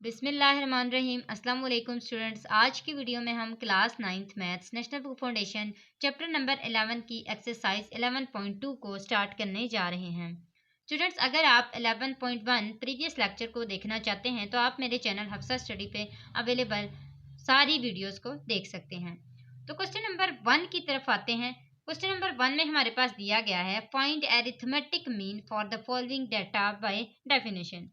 बिस्मिल्लाहिर्रहमानिर्रहीम। अस्सलाम वालेकुम स्टूडेंट्स। आज की वीडियो में हम class 9th maths national book foundation chapter number 11 की एक्सरसाइज 11.2 को स्टार्ट करने जा रहे हैं। स्टूडेंट्स, अगर आप 11.1 प्रीवियस लेक्चर को देखना चाहते हैं तो आप मेरे चैनल हफ्सा स्टडी पे अवेलेबल सारी वीडियोस को देख सकते हैं। तो क्वेश्चन नंबर 1 की तरफ आते हैं। क्वेश्चन नंबर 1 में हमारे पास दिया गया है find arithmetic mean for the following data by definition.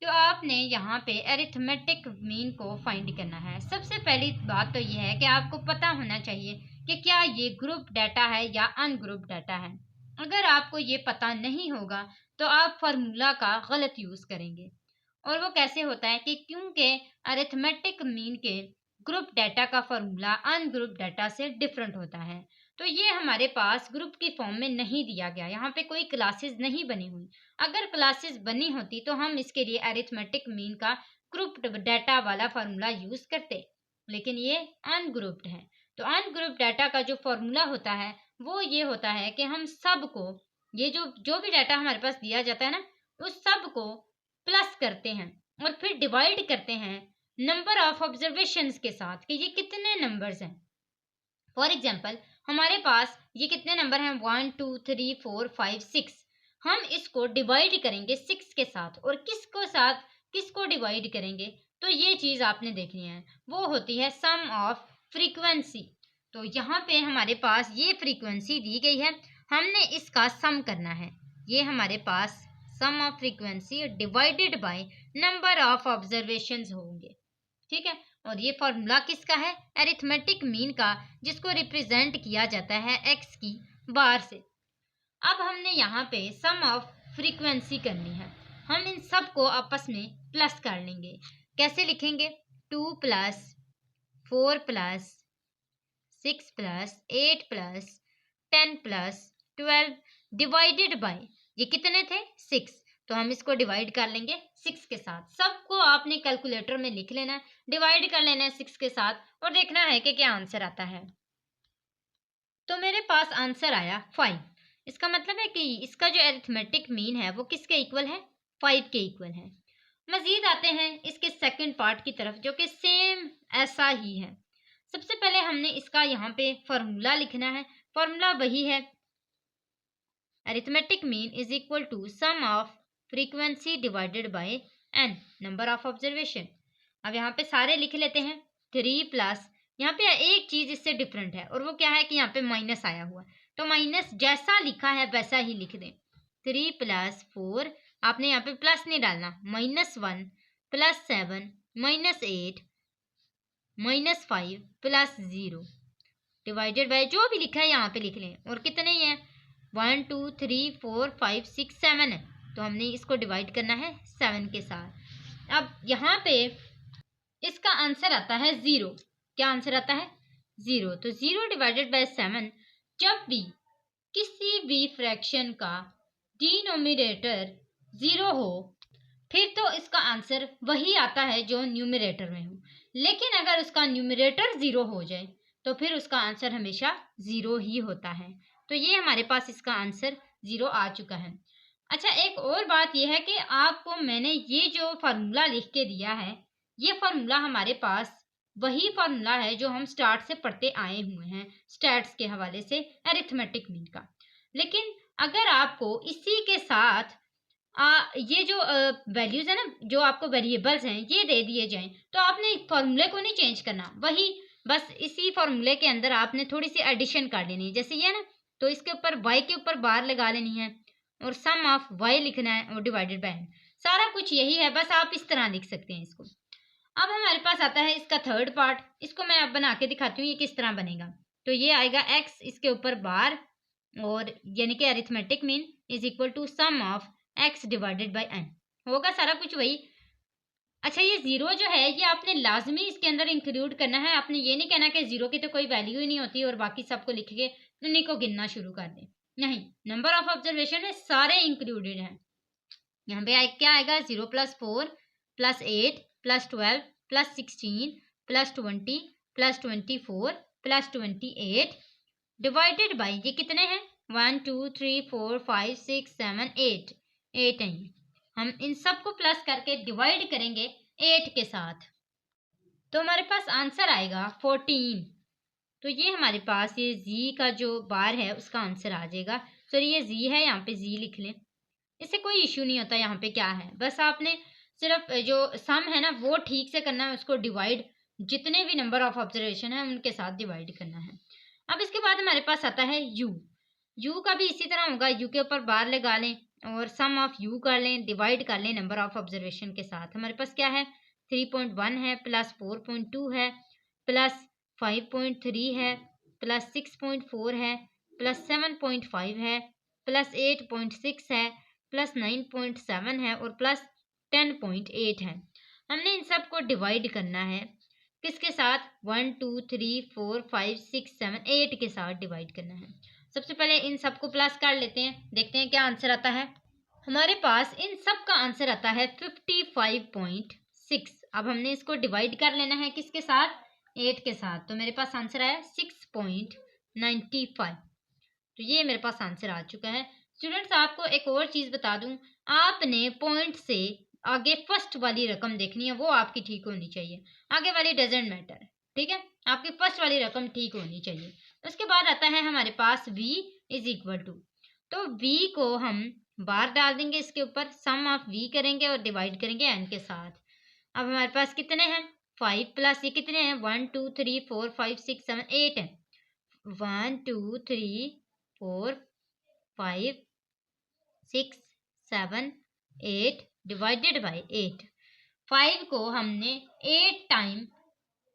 तो आपने यहाँ पे अरिथमेटिक मीन को फाइंड करना है। सबसे पहली बात तो ये है कि आपको पता होना चाहिए कि क्या ये ग्रुप डाटा है या अनग्रुप डाटा है। अगर आपको ये पता नहीं होगा तो आप फार्मूला का गलत यूज़ करेंगे। और वो कैसे होता है कि क्योंकि अरिथमेटिक मीन के ग्रुप डाटा का फार्मूला अनग्रुप डाटा से डिफरेंट होता है। तो ये हमारे पास ग्रुप की फॉर्म में नहीं दिया गया, यहाँ पे कोई क्लासेस नहीं बनी हुई। अगर क्लासेस बनी होती तो हम इसके लिए अरिथमेटिक मीन का ग्रुप डाटा वाला फार्मूला यूज करते, लेकिन ये अनग्रुप्ड है। तो अनग्रुप डाटा का जो फार्मूला होता है वो ये होता है कि हम सबको, ये जो जो भी डाटा हमारे पास दिया जाता है ना, उस सब को प्लस करते हैं और फिर डिवाइड करते हैं नंबर ऑफ ऑब्जर्वेशंस के साथ कि ये कितने नंबर्स हैं। फॉर एग्जाम्पल, हमारे पास ये कितने नंबर हैं, 1 2 3 4 5 6। हम इसको डिवाइड करेंगे 6 के साथ, और किसको डिवाइड करेंगे तो ये चीज आपने देखनी है, वो होती है सम ऑफ फ्रीक्वेंसी। तो यहाँ पे हमारे पास ये फ्रीक्वेंसी दी गई है, हमने इसका सम करना है। ये हमारे पास sum of frequency divided by number of observations होंगे, ठीक है। और ये फॉर्मूला किसका है, अरिथमेटिक मीन का, जिसको रिप्रेजेंट किया जाता है एक्स की बार से। अब हमने यहाँ पे सम ऑफ फ्रीक्वेंसी करनी है। हम इन सब को आपस में प्लस कर लेंगे। कैसे लिखेंगे, 2 plus 4 plus 6 plus 8 plus 10 plus 12 divided by, ये कितने थे, 6। तो हम इसको डिवाइड कर लेंगे 6 के साथ। सबको आपने कैलकुलेटर में लिख लेना है, डिवाइड कर लेना है 6 के साथ और देखना है कि क्या आंसर आता है। तो मेरे पास आंसर आया 5। इसका मतलब है कि इसका जो अरिथमेटिक मीन है वो किसके इक्वल है, 5 के इक्वल है। मजीद आते हैं इसके सेकंड पार्ट की तरफ, जो कि सेम ऐसा ही है। सबसे पहले हमने इसका यहाँ पे फॉर्मूला लिखना है। फॉर्मूला वही है, arithmetic mean is equal to sum of frequency divided by n, number of observation. अब यहाँ पे सारे लिख लेते हैं। 3 प्लस, यहाँ पे एक चीज इससे डिफरेंट है, और वो क्या है कि यहाँ पे माइनस आया हुआ है, तो माइनस जैसा लिखा है वैसा ही लिख दें। 3 प्लस 4, आपने यहाँ पे प्लस नहीं डालना, -1 प्लस 7 -8 -5 प्लस 0 डिवाइडेड बाय जो भी लिखा है यहाँ पे लिख लें। और कितने ही हैं, 1 2 3 4 5 6 7 है, तो हमने इसको डिवाइड करना है 7 के साथ। अब यहाँ पे इसका आंसर आता है 0। क्या आंसर आता है, 0। तो 0 डिवाइडेड बाय 7, जब भी किसी भी फ्रैक्शन का डिनोमिनेटर 0 हो फिर तो इसका आंसर वही आता है जो न्यूमरेटर में हो। लेकिन अगर उसका न्यूमरेटर 0 हो जाए तो फिर उसका आंसर हमेशा 0 ही होता है। तो ये हमारे पास इसका आंसर 0 आ चुका है। अच्छा, एक और बात यह है कि आपको मैंने ये जो फार्मूला लिख के दिया है, ये फार्मूला हमारे पास वही फार्मूला है जो हम स्टार्ट से पढ़ते आए हुए हैं, स्टैट्स के हवाले से अरिथमेटिक मीन का। लेकिन अगर आपको इसी के साथ ये जो वैल्यूज है ना, जो आपको वेरिएबल्स हैं, ये दे दिए जाएं, तो आपने फॉर्मूले को नहीं चेंज करना, वही बस इसी फॉर्मूले के अंदर आपने थोड़ी सी एडिशन कर लेनी है। जैसे ये ना, तो इसके ऊपर y के ऊपर बार लगा लेनी है और सम ऑफ y लिखना है और डिवाइडेड बाय n। सारा कुछ यही है, बस आप इस तरह लिख सकते हैं इसको। अब हमारे पास आता है इसका थर्ड पार्ट। इसको मैं अब बना के दिखाती हूँ ये किस तरह बनेगा। तो ये आएगा x, इसके ऊपर बार, और यानी कि arithmetic mean is equal to sum of x divided by n, होगा सारा कुछ वही। अच्छा, ये 0 जो है ये आपने लाजमी इसके अंदर इंक्लूड करना है। आपने ये नहीं कहना कि 0 की तो कोई वैल्यू ही नहीं होती और बाकी सबको लिख के उन्हीं को गिनना शुरू कर दें। नहीं, नंबर ऑफ ऑब्जर्वेशन में सारे इंक्लूडेड हैं। यहाँ पे क्या आएगा, 0 plus 4 plus 8 plus 12 plus 16 plus 20 plus 24 plus 28 divided by, ये कितने हैं, 1 2 3 4 5 6 7 8 8 हैं। हम इन सब को प्लस करके डिवाइड करेंगे 8 के साथ, तो हमारे पास आंसर आएगा 14। तो ये हमारे पास ये जी का जो बार है उसका आंसर आ जाएगा। सॉरी ये जी है, यहाँ पे जी लिख लें, इससे कोई इश्यू नहीं होता यहाँ पे क्या है, बस आपने सिर्फ जो सम है ना वो ठीक से करना है, उसको डिवाइड जितने भी नंबर ऑफ ऑब्जर्वेशन है उनके साथ डिवाइड करना है। अब इसके बाद हमारे पास आता है यू। यू का भी इसी तरह होगा, यू के ऊपर बार लगा लें और सम ऑफ यू कर लें, डिवाइड कर लें नंबर ऑफ ऑब्जर्वेशन के साथ। हमारे पास क्या है 3.1 है, प्लस 4.2 है, प्लस 5.3 है, प्लस 6.4 है, प्लस 7.5 है, प्लस 8.6 है, प्लस 9.7 है और प्लस 10.8 है। हमने इन सब को डिवाइड करना है किसके साथ, 1 2 3 4 5 6 7 8 के साथ डिवाइड करना है। सबसे पहले इन सबको प्लस कर लेते हैं, देखते हैं क्या आंसर आता है। हमारे पास इन सब का आंसर आता है 55.6। अब हमने इसको डिवाइड कर लेना है किसके साथ, 8 के साथ, तो मेरे पास आंसर आया 6.95। तो ये मेरे पास आंसर आ चुका है। स्टूडेंट्स आपको एक और चीज़ बता दूं, आपने पॉइंट से आगे फर्स्ट वाली रकम देखनी है, वो आपकी ठीक होनी चाहिए, आगे वाली डजेंट मैटर, ठीक है, आपकी फर्स्ट वाली रकम ठीक होनी चाहिए। उसके बाद आता है हमारे पास v इज इक्वल टू, तो v को हम बार डाल देंगे इसके ऊपर, सम ऑफ v करेंगे और डिवाइड करेंगे n के साथ। अब हमारे पास कितने हैं 5 प्लस ये कितने हैं 1 2 3 4 5 6 7 8 है, 1 2 3 4 5 6 7 8 डिवाइडेड बाई 8। 5 को हमने 8 टाइम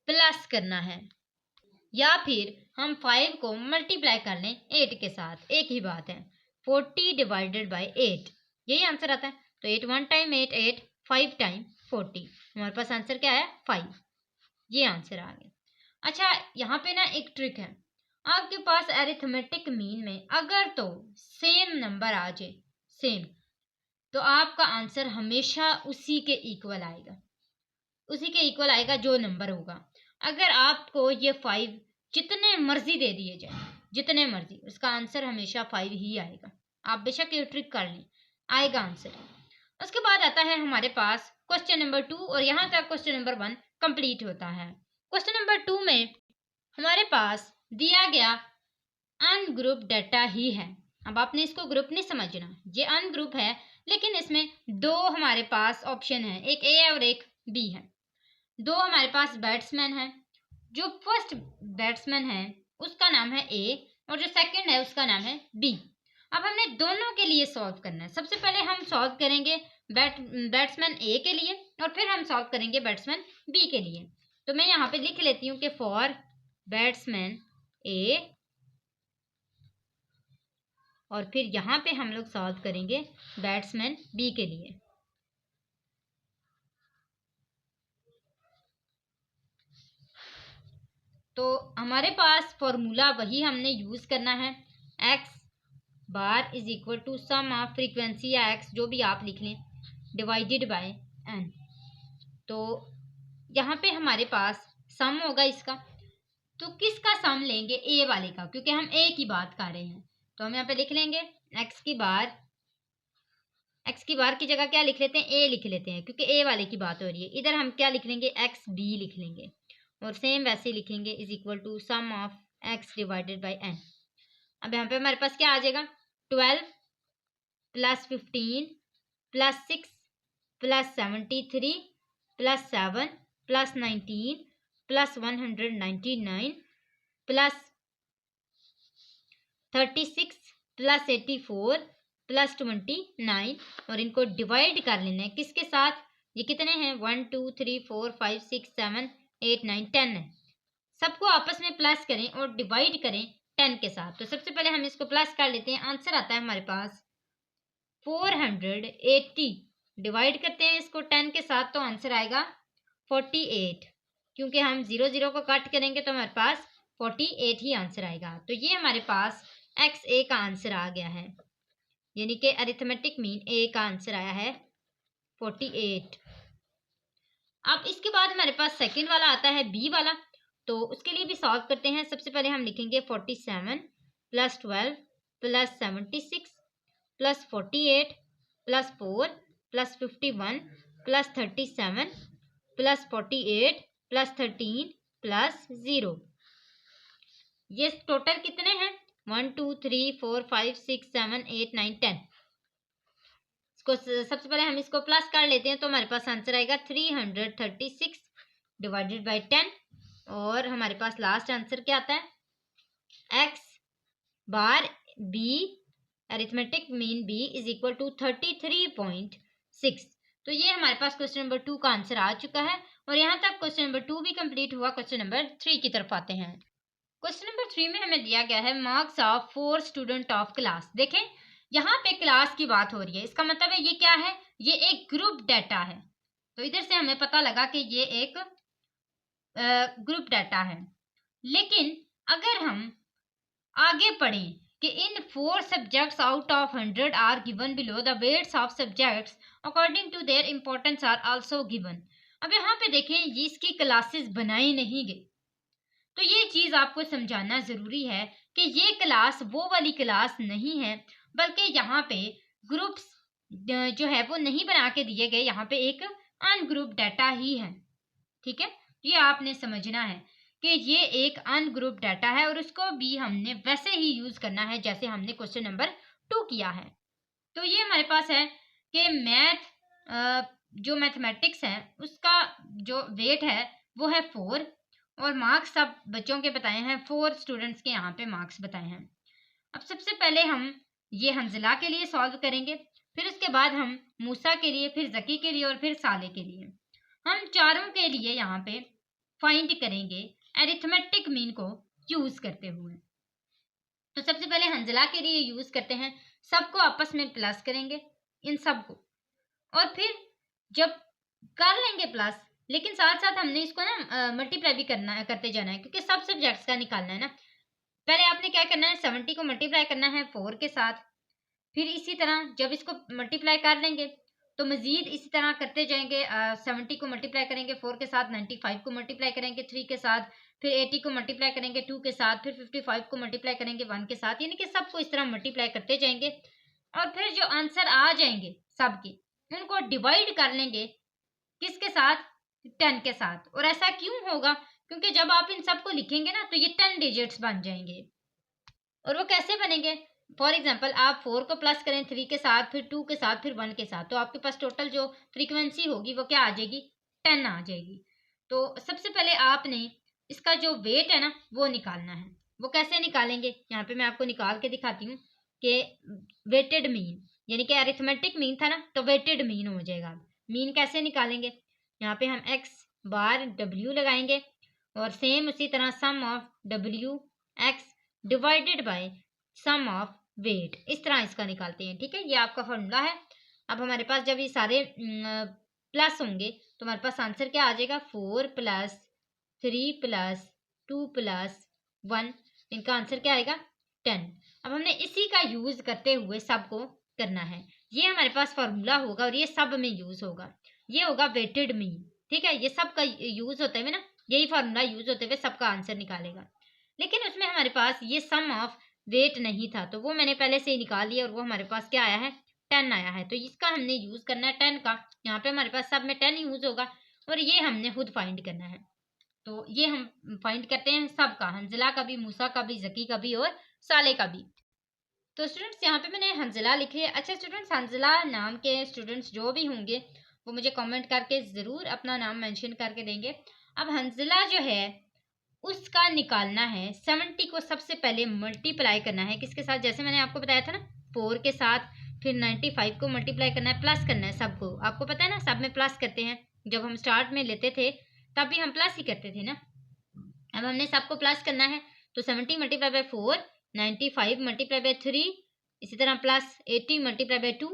प्लस करना है, या फिर हम 5 को मल्टीप्लाई कर लें 8 के साथ, एक ही बात है, 40 डिवाइडेड बाई 8, यही आंसर आता है। तो 8 1 टाइम 8 8, 5 टाइम 40, हमारे पास आंसर क्या है 5, ये आंसर आ गया। अच्छा यहाँ पे ना एक ट्रिक है, आपके पास अरिथमेटिक मीन में अगर तो सेम नंबर आ जाए, सेम, तो आपका आंसर हमेशा उसी के इक्वल आएगा, उसी के इक्वल आएगा जो नंबर होगा। अगर आपको ये 5 जितने मर्जी दे दिए जाए, जितने मर्जी, उसका आंसर हमेशा 5 ही आएगा, आप बेशक ये ट्रिक कर लें, आएगा आंसर। उसके बाद आता है हमारे पास क्वेश्चन नंबर 2 और यहाँ तक क्वेश्चन नंबर 1 कंप्लीट होता है। क्वेश्चन नंबर 2 में हमारे पास दिया गया अनग्रुप डाटा ही है। अब आपने इसको ग्रुप नहीं समझना, ये अनग्रुप है, लेकिन इसमें दो हमारे पास ऑप्शन है, एक ए और एक बी है। दो हमारे पास बैट्समैन है, जो फर्स्ट बैट्समैन है उसका नाम है ए और जो सेकंड है उसका नाम है बी। अब हमने दोनों के लिए सॉल्व करना है। सबसे पहले हम सॉल्व करेंगे बैट्समैन ए के लिए और फिर हम सॉल्व करेंगे बैट्समैन बी के लिए। तो मैं यहाँ पे लिख लेती हूँ कि फॉर बैट्समैन ए, और फिर यहाँ पे हम लोग सॉल्व करेंगे बैट्समैन बी के लिए। तो हमारे पास फॉर्मूला वही हमने यूज करना है, x bar is equal to sum of frequency या एक्स जो भी आप लिख लें डिवाइडेड बाय एन। तो यहाँ पे हमारे पास सम होगा इसका, तो किसका सम लेंगे, ए वाले का, क्योंकि हम ए की बात कर रहे हैं। तो हम यहाँ पे लिख लेंगे एक्स की बार, एक्स की बार की जगह क्या लिख लेते हैं, ए लिख लेते हैं, क्योंकि ए वाले की बात हो रही है। इधर हम क्या लिख लेंगे, एक्स बी लिख लेंगे, और सेम वैसे लिखेंगे is equal to sum of x divided by n. अब यहाँ पे हमारे पास क्या आ जाएगा 12 plus 15 plus 6 plus 73 plus 7 plus 19 plus 199 plus 36 plus 84 plus 29, और इनको डिवाइड कर लेना है किसके साथ, ये कितने हैं 1 2 3 4 5 6 7 8 9 10 है, सबको आपस में प्लस करें और डिवाइड करें 10 के साथ। तो सबसे पहले हम इसको प्लस कर लेते हैं, आंसर आता है हमारे पास 480, डिवाइड करते हैं इसको 10 के साथ तो आंसर आएगा 48, क्योंकि हम 0 0 को कट करेंगे तो हमारे पास 48 ही आंसर आएगा। तो ये हमारे पास एक्स ए का आंसर आ गया है, यानी कि अरिथमेटिक मीन ए का आंसर आया है 48। अब इसके बाद हमारे पास सेकंड वाला आता है बी वाला, तो उसके लिए भी सॉल्व करते हैं। सबसे पहले हम लिखेंगे 47 plus 12 plus 76 plus 48 plus 4 plus 51 plus 37 plus 48 plus 13 plus 0। ये टोटल कितने हैं? 1 2 3 4 5 6 7 8 9 10। इसको सबसे पहले हम इसको प्लस कर लेते हैं तो हमारे पास आंसर आएगा 336 डिवाइडेड बाई 10। और हमारे पास लास्ट आंसर क्या आता है? X bar be arithmetic mean be is equal to 33.6। तो ये हमारे पास क्वेश्चन नंबर 2 का आंसर आ चुका है। और यहाँ तक क्वेश्चन नंबर 2 भी कंप्लीट हुआ। क्वेश्चन नंबर 3 की तरफ आते हैं। क्वेश्चन नंबर 3 में हमें दिया गया है marks of 4 student of class. देखें यहाँ पे क्लास की बात हो रही है, इसका मतलब है ये क्या है? ये एक ग्रुप डाटा है। तो इधर से हमें पता लगा कि ये एक ग्रुप डाटा है। लेकिन अगर हम आगे पढ़ें कि इन 4 subjects out of 100 are given below, the weights of subjects according to their importance are also given. अब यहाँ पे देखें ये इसकी क्लासेस बनाई नहीं गई। तो ये चीज आपको समझाना जरूरी है कि ये क्लास वो वाली क्लास नहीं है, बल्कि यहाँ पे ग्रुप्स जो है वो नहीं बना के दिए गए, यहाँ पे एक अनग्रुप डाटा ही है। ठीक है, ये आपने समझना है कि ये एक अनग्रुप डाटा है और उसको भी हमने वैसे ही यूज करना है जैसे हमने क्वेश्चन नंबर 2 किया है। तो ये हमारे पास है कि जो मैथमेटिक्स है उसका जो वेट है वो है 4 और मार्क्स सब बच्चों के बताए हैं, 4 स्टूडेंट्स के यहाँ पे मार्क्स बताए हैं। अब सबसे पहले हम ये हंजला के लिए सॉल्व करेंगे, फिर उसके बाद हम मूसा के लिए, फिर जकी के लिए और फिर साले के लिए। हम चारों के लिए यहाँ पे फाइंड करेंगे अरिथमेटिक मीन को यूज करते हुए। तो सबसे पहले हंजला के लिए यूज करते हैं, सबको आपस में प्लस करेंगे इन सबको, और फिर जब कर लेंगे प्लस, लेकिन साथ साथ हमने इसको ना मल्टीप्लाई भी करते जाना है क्योंकि सब सब्जेक्ट्स का निकालना है ना। पहले आपने क्या करना है, 70 को मल्टीप्लाई करना है 4 के साथ, फिर इसी तरह जब इसको मल्टीप्लाई कर लेंगे तो मजीद इसी तरह करते जाएंगे। 70 को मल्टीप्लाई करेंगे 4 के साथ, 95 को मल्टीप्लाई करेंगे 3 के साथ, फिर 80 को मल्टीप्लाई करेंगे 2 के साथ, फिर 55 को मल्टीप्लाई करेंगे 1 के साथ, यानी कि सबको इस तरह मल्टीप्लाई करते जाएंगे। और फिर जो आंसर आ जाएंगे सबके, उनको डिवाइड कर लेंगे किसके साथ? 10 के साथ। और ऐसा क्यों होगा? क्योंकि जब आप इन सबको लिखेंगे ना तो ये 10 डिजिट्स बन जाएंगे। और वो कैसे बनेंगे? फॉर एग्जाम्पल आप 4 को प्लस करें 3 के साथ, फिर 2 के साथ, फिर 1 के साथ, तो आपके पास टोटल जो फ्रीक्वेंसी होगी वो क्या आ जाएगी? 10 आ जाएगी। तो सबसे पहले आपने इसका जो वेट है ना वो निकालना है। वो कैसे निकालेंगे? यहाँ पे मैं आपको निकाल के दिखाती हूँ कि वेटेड मीन, यानी कि अरिथमेटिक मीन था ना तो वेटेड मीन हो जाएगा। मीन कैसे निकालेंगे? यहाँ पे हम x बार w लगाएंगे और सेम उसी तरह sum of w x divided by sum of weight, इस तरह इसका निकालते हैं। ठीक है, ये आपका फॉर्मूला है। अब हमारे पास जब ये सारे प्लस होंगे तो हमारे पास आंसर क्या आ जाएगा? 4 प्लस 3 प्लस 2 प्लस 1, इनका आंसर क्या आएगा? 10। अब हमने इसी का यूज करते हुए सबको करना है। ये हमारे पास फॉर्मूला होगा और ये सब में यूज होगा। ये होगा वेटेड मीन। ठीक है, ये सब का यूज होते हुए ना, यही फॉर्मूला यूज होते हुए सबका आंसर निकालेगा। लेकिन उसमें हमारे पास ये सम ऑफ वेट नहीं था तो वो मैंने पहले से ही निकाल लिया और वो हमारे पास क्या आया है? 10 आया है। तो इसका हमने यूज करना है 10 का। यहाँ पे हमारे पास सब में 10 यूज होगा और ये हमने खुद फाइंड करना है। तो ये हम फाइंड करते हैं सबका, हंजला का भी, मूसा का भी, जकी का भी और साले का भी। तो स्टूडेंट्स यहाँ पे मैंने हंजला लिख लिया। अच्छा स्टूडेंट्स, हंजला नाम के स्टूडेंट्स जो भी होंगे वो मुझे कमेंट करके ज़रूर अपना नाम मेंशन करके देंगे। अब हंजला जो है उसका निकालना है, 70 को सबसे पहले मल्टीप्लाई करना है किसके साथ? जैसे मैंने आपको बताया था ना, 4 के साथ, फिर 95 को मल्टीप्लाई करना है, प्लस करना है सबको। आपको पता है ना, सब में प्लस करते हैं। जब हम स्टार्ट में लेते थे तब भी हम प्लस ही करते थे ना। अब हमने सबको प्लस करना है तो 70 मल्टीप्लाई बाय 4, 95 मल्टीप्लाई बाय 3, इसी तरह प्लस 80 मल्टीप्लाई बाय 2,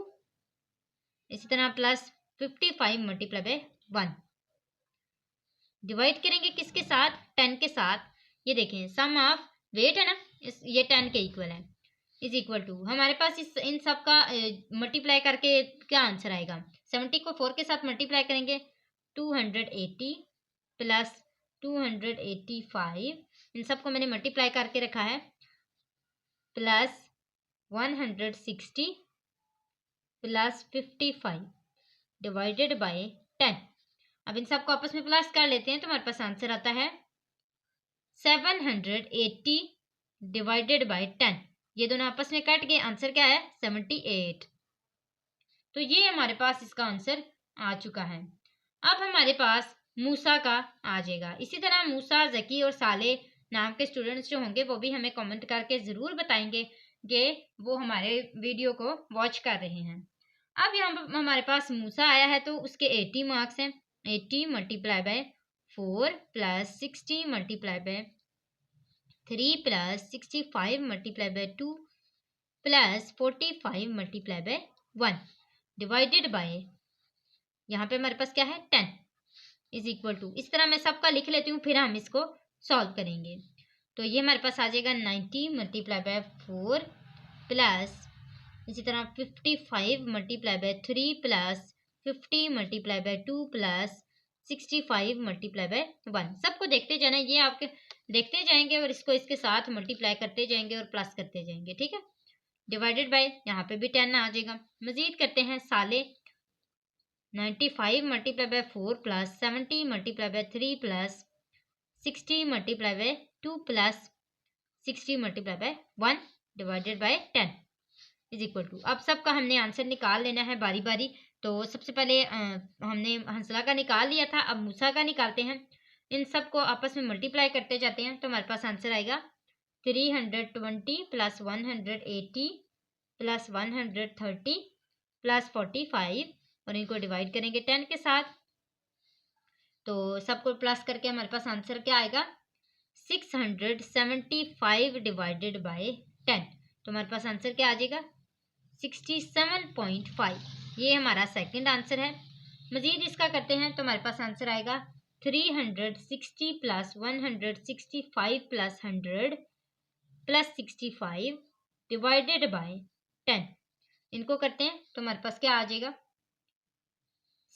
इसी तरह प्लस 55 मल्टीप्लाई बाय 1। डिवाइड करेंगे किसके साथ? 10 के साथ। ये देखें सम ऑफ वेट है ना, ये 10 के इक्वल है, इज इक्वल टू हमारे पास इन सब का मल्टीप्लाई करके क्या आंसर आएगा? 70 को 4 के साथ मल्टीप्लाई करेंगे 280 प्लस 285, इन सबको मैंने मल्टीप्लाई करके रखा है, प्लस 160 प्लस 55 डिवाइडेड बाय 10। अब इन सबको आपस में प्लस कर लेते हैं तो हमारे पास आंसर आता है 780 डिवाइडेड बाय 10। ये दोनों आपस में कट गए, आंसर क्या है 78। तो ये हमारे पास इसका आंसर आ चुका है। अब हमारे पास मूसा का आ जाएगा। इसी तरह मूसा, जकी और साले नाम के स्टूडेंट्स जो होंगे वो भी हमें कमेंट करके ज़रूर बताएंगे कि वो हमारे वीडियो को वॉच कर रहे हैं। अब यहाँ पर हमारे पास मूसा आया है तो उसके 80 मार्क्स हैं। 80 multiply by 4 plus 60 multiply by 3 plus 65 multiply by 2 plus 45 multiply by 1 divided bye, यहाँ पे हमारे पास क्या है 10 इज इक्वल टू, इस तरह मैं सबका लिख लेती हूँ फिर हम इसको सॉल्व करेंगे। तो ये हमारे पास आ जाएगा 90 मल्टीप्लाई बाय 4 प्लस इसी तरह 55 multiply by 3 plus 50 multiply by 2 plus 65 multiply by 1। सबको देखते जाना, ये आपके देखते जाएंगे और इसको इसके साथ मल्टीप्लाई करते जाएंगे और प्लस करते जाएंगे, ठीक है। डिवाइडेड बाय, यहाँ पे भी 10 आ जाएगा। मजीद करते हैं साले, 95 multiply by 4 plus 70 multiply by 3 plus 60 multiply by 2 plus 60 multiply by 1 divided by 10 is equal to. अब सबका हमने आंसर निकाल लेना है बारी बारी। तो सबसे पहले हमने हंसला का निकाल लिया था, अब मूसा का निकालते हैं। इन सबको आपस में मल्टीप्लाई करते जाते हैं तो हमारे पास आंसर आएगा 320 प्लस 180 प्लस 130 प्लस 45 और इनको डिवाइड करेंगे 10 के साथ। तो सबको प्लस करके हमारे पास आंसर क्या आएगा 675 डिवाइडेड बाय 10। तो हमारे पास आंसर क्या आ जाएगा 67.5। ये हमारा सेकंड आंसर है। मजीद इसका करते हैं तो हमारे पास आंसर आएगा 360 plus 165 plus 100 plus 65 divided by 10। इनको करते हैं तो हमारे पास क्या आ जाएगा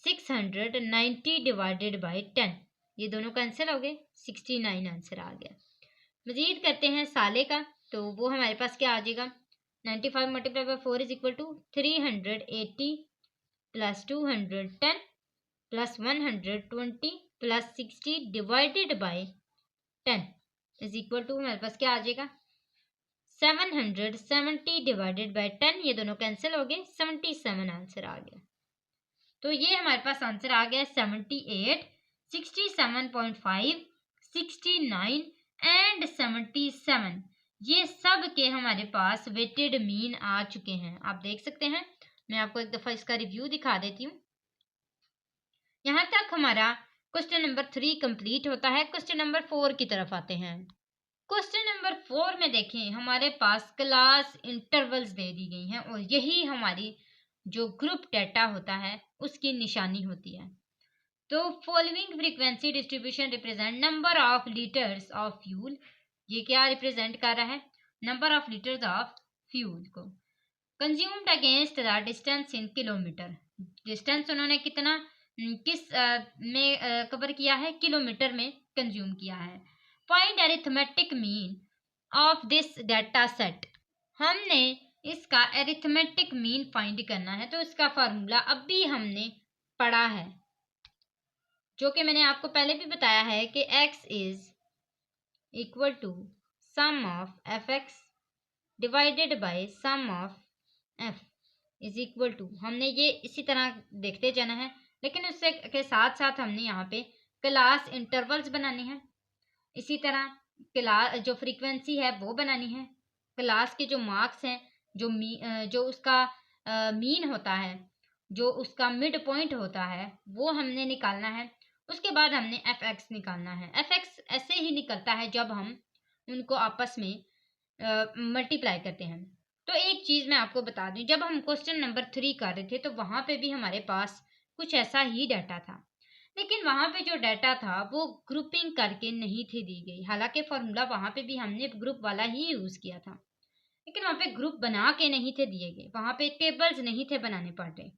690 डिवाइडेड बाय 10। ये दोनों कैंसिल हो गए, 69 आंसर आ गया। मजीद करते हैं साले का, तो वो हमारे पास क्या आ जाएगा 95 multiply by 4 is equal to 380 plus 210 plus 120 plus 60 divided by 10 is equal to हमारे पास क्या आ जाएगा 770 डिवाइडेड बाय 10। ये दोनों कैंसिल हो गए, 77 आंसर आ गया। तो ये हमारे पास आंसर आ गया 78, 67.5, 69 एंड 77। ये सब के हमारे पास वेटेड मीन आ चुके हैं, आप देख सकते हैं। मैं आपको एक दफ़ा इसका रिव्यू दिखा देती हूँ। यहाँ तक हमारा क्वेश्चन नंबर 3 कंप्लीट होता है। क्वेश्चन नंबर 4 की तरफ आते हैं। क्वेश्चन नंबर 4 में देखें हमारे पास क्लास इंटरवल्स दे दी गई हैं और यही हमारी जो ग्रुप डेटा होता है उसकी निशानी होती है। तो following frequency distribution represent number of litres of fuel. ये क्या रिप्रेजेंट कर रहा है number of litres of fuel को consumed against the distance in kilometre. Distance उन्होंने कितना किस में कवर किया है, किलोमीटर में कंज्यूम किया है। Find arithmetic mean of this data set. हमने इसका अरिथमेटिक मीन फाइंड करना है। तो इसका फार्मूला अब भी हमने पढ़ा है, जो कि मैंने आपको पहले भी बताया है कि x is equal to sum of F x divided by sum of f is equal to, हमने ये इसी तरह देखते जाना है। लेकिन उससे के साथ साथ हमने यहाँ पे क्लास इंटरवल्स बनाने हैं। इसी तरह क्लास जो फ्रीक्वेंसी है वो बनानी है। क्लास के जो मार्क्स हैं, जो उसका मीन होता है, जो उसका मिड पॉइंट होता है, वो हमने निकालना है। उसके बाद हमने एफ एक्स निकालना है। एफ एक्स ऐसे ही निकलता है जब हम उनको आपस में मल्टीप्लाई करते हैं। तो एक चीज़ मैं आपको बता दूं, जब हम क्वेश्चन नंबर 3 कर रहे थे तो वहाँ पे भी हमारे पास कुछ ऐसा ही डाटा था, लेकिन वहाँ पे जो डाटा था वो ग्रुपिंग करके नहीं थी दी गई। हालांकि फॉर्मूला वहाँ पे भी हमने ग्रुप वाला ही यूज़ किया था, लेकिन वहाँ पे ग्रुप बना के नहीं थे दिए गए, वहाँ पे टेबल्स नहीं थे बनाने पड़ रहे।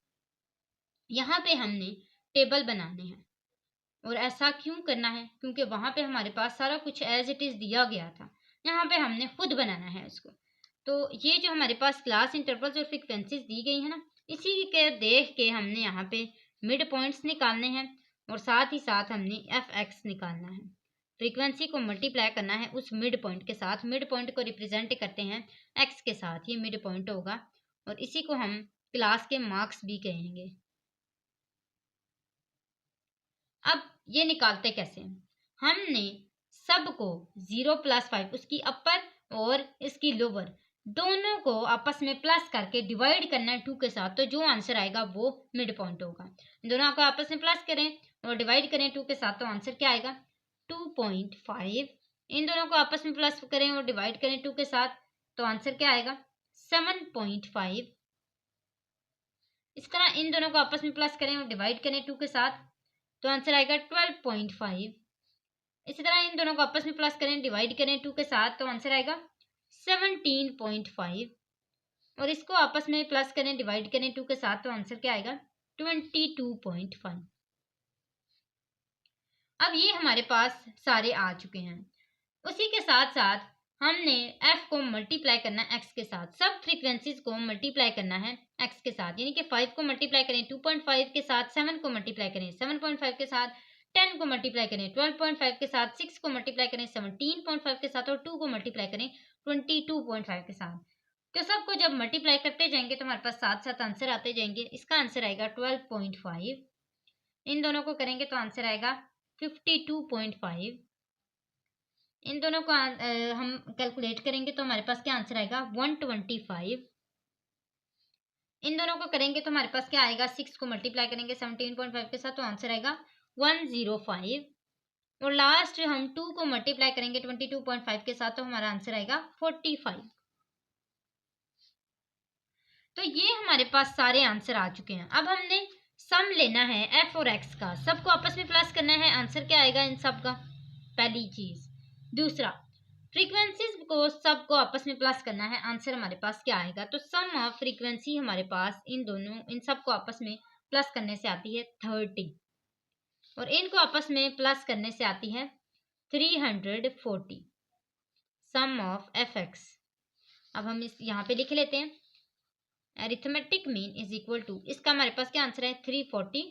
यहाँ पे हमने टेबल बनाने हैं। और ऐसा क्यों करना है, क्योंकि वहाँ पे हमारे पास सारा कुछ एज इट इज़ दिया गया था, यहाँ पे हमने खुद बनाना है उसको। तो ये जो हमारे पास क्लास इंटरवल्स और फ्रीक्वेंसीज दी गई है ना, इसी के देख के हमने यहाँ पे मिड पॉइंट्स निकालने हैं और साथ ही साथ हमने एफ एक्स निकालना है। फ्रीक्वेंसी को मल्टीप्लाई करना है उस मिड पॉइंट के साथ। मिड पॉइंट को रिप्रेजेंट करते हैं एक्स के साथ, ये मिड पॉइंट होगा और इसी को हम क्लास के मार्क्स भी कहेंगे। अब ये निकालते कैसे हैं? हमने सबको 0+5 उसकी अपर और इसकी लोअर दोनों को आपस में प्लस करके डिवाइड करना है 2 के साथ, तो जो आंसर आएगा वो मिड पॉइंट होगा। दोनों को आपस में प्लस करें और डिवाइड करें 2 के साथ, तो आंसर क्या आएगा 2.5। इन दोनों को आपस में प्लस करें और डिवाइड करें 2 के साथ, तो आंसर क्या आएगा 7.5। इस तरह इन दोनों को आपस में प्लस करें और डिवाइड करें 2 के साथ, तो आंसर आएगा 12.5। इसी तरह इन दोनों को आपस में प्लस करें डिवाइड करें 2 के साथ, तो आंसर आएगा 17.5। और इसको आपस में प्लस करें डिवाइड करें 2 के साथ, तो आंसर क्या आएगा 22.5। अब ये हमारे पास सारे आ चुके हैं। उसी के साथ साथ हमने f को मल्टीप्लाई करना है x के साथ। सब फ्रीक्वेंसीज को मल्टीप्लाई करना है x के साथ, यानी कि 5 को मल्टीप्लाई करें 2.5 के साथ, 7 को मल्टीप्लाई करें 7.5 के साथ, 10 को मल्टीप्लाई करें 12.5 के साथ, 6 को मल्टीप्लाई करें 17.5 के साथ और 2 को मल्टीप्लाई करें 22.5 के साथ। तो सबको जब मल्टीप्लाई करते जाएंगे तो हमारे पास साथ साथ आंसर आते जाएंगे। इसका आंसर आएगा 12.5। इन दोनों को करेंगे तो आंसर आएगा 52.5। इन दोनों को हम कैलकुलेट करेंगे तो हमारे पास क्या आंसर आएगा 125। इन दोनों को करेंगे तो हमारे पास क्या आएगा 6 को मल्टीप्लाई करेंगे 17.5 के साथ, तो आंसर आएगा 105। और लास्ट हम 2 को मल्टीप्लाई करेंगे 22.5 के साथ, तो हमारा आंसर आएगा 45। तो ये हमारे पास सारे आंसर आ चुके हैं। अब हमने सम लेना है एफ और एक्स का, सबको आपस में प्लस करना है, आंसर क्या आएगा इन सब का, पहली चीज। दूसरा, फ्रीक्वेंसीज को सबको आपस में प्लस करना है, आंसर हमारे पास क्या आएगा, तो सम ऑफ फ्रीक्वेंसी हमारे पास इन सबको आपस में प्लस करने से आती है 30 और इनको आपस में प्लस करने से आती है 340। Sum of F x. अब हम इस यहाँ पे लिख लेते हैं, arithmetic mean is equal to, इसका हमारे पास क्या आंसर है 340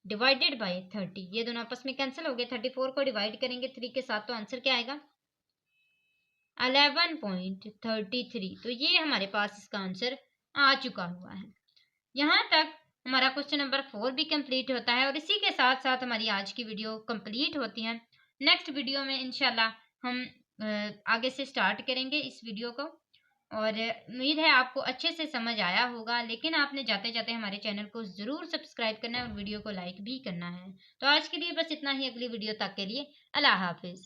डिवाइडेड बाय 30। ये दोनों आपस में कैंसिल हो गए, 34 को डिवाइड करेंगे 3 के साथ, तो आंसर क्या आएगा 11.33। तो ये हमारे पास इसका आंसर आ चुका हुआ है। यहाँ तक हमारा क्वेश्चन नंबर 4 भी कंप्लीट होता है और इसी के साथ साथ हमारी आज की वीडियो कंप्लीट होती है। नेक्स्ट वीडियो में इंशाल्लाह हम आगे से स्टार्ट करेंगे इस वीडियो को और उम्मीद है आपको अच्छे से समझ आया होगा। लेकिन आपने जाते जाते हमारे चैनल को ज़रूर सब्सक्राइब करना है और वीडियो को लाइक भी करना है। तो आज के लिए बस इतना ही, अगली वीडियो तक के लिए अल्लाह हाफिज़।